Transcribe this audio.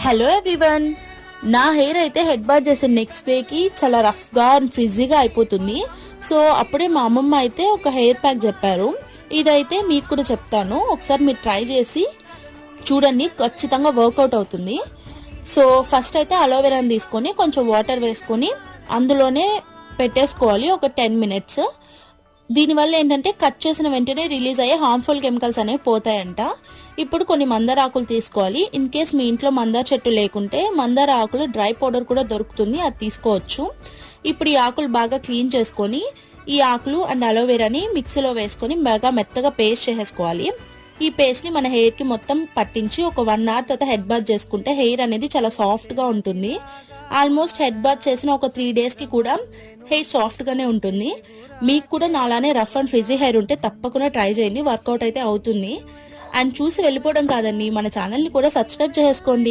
Hello everyone, నా hair అయితే head bath చేసిన నెక్స్ట్ డేకి చాలా రఫ్గా అండ్ ఫ్రిజీగా అయిపోతుంది. సో అప్పుడే మా అమ్మమ్మ అయితే ఒక హెయిర్ ప్యాక్ చెప్పారు. ఇదైతే మీకు కూడా చెప్తాను, ఒకసారి మీరు ట్రై చేసి చూడండి, ఖచ్చితంగా వర్కౌట్ అవుతుంది. సో ఫస్ట్ అయితే అలోవెరాని తీసుకొని కొంచెం వాటర్ వేసుకొని అందులోనే పెట్టేసుకోవాలి ఒక 10 మినిట్స్. దీనివల్ల ఏంటంటే కట్ చేసిన వెంటనే రిలీజ్ అయ్యే హార్మ్ఫుల్ కెమికల్స్ అనేవి పోతాయంట. ఇప్పుడు కొన్ని మందార ఆకులు తీసుకోవాలి. ఇన్ కేస్ మీ ఇంట్లో మందార చెట్టు లేకుంటే మందార ఆకులు డ్రై పౌడర్ కూడా దొరుకుతుంది, అది తీసుకోవచ్చు. ఇప్పుడు ఈ ఆకులు బాగా క్లీన్ చేసుకొని ఈ ఆకులు అండ్ అలోవెరాని మిక్సీలో వేసుకొని బాగా మెత్తగా పేస్ట్ చేసేసుకోవాలి. ఈ పేస్ట్ని మన హెయిర్కి మొత్తం పట్టించి ఒక 1 అవర్ తర్వాత హెడ్ బాత్ చేసుకుంటే హెయిర్ అనేది చాలా సాఫ్ట్గా ఉంటుంది. ఆల్మోస్ట్ హెడ్ బాత్ చేసిన ఒక 3 డేస్కి కూడా హెయిర్ సాఫ్ట్గానే ఉంటుంది. మీకు కూడా నాలానే రఫ్ అండ్ ఫ్రిజీ హెయిర్ ఉంటే తప్పకుండా ట్రై చేయండి, వర్కౌట్ అయితే అవుతుంది. అండ్ చూసి వెళ్ళిపోవడం కాదండి, మన ఛానల్ని కూడా సబ్స్క్రైబ్ చేసుకోండి.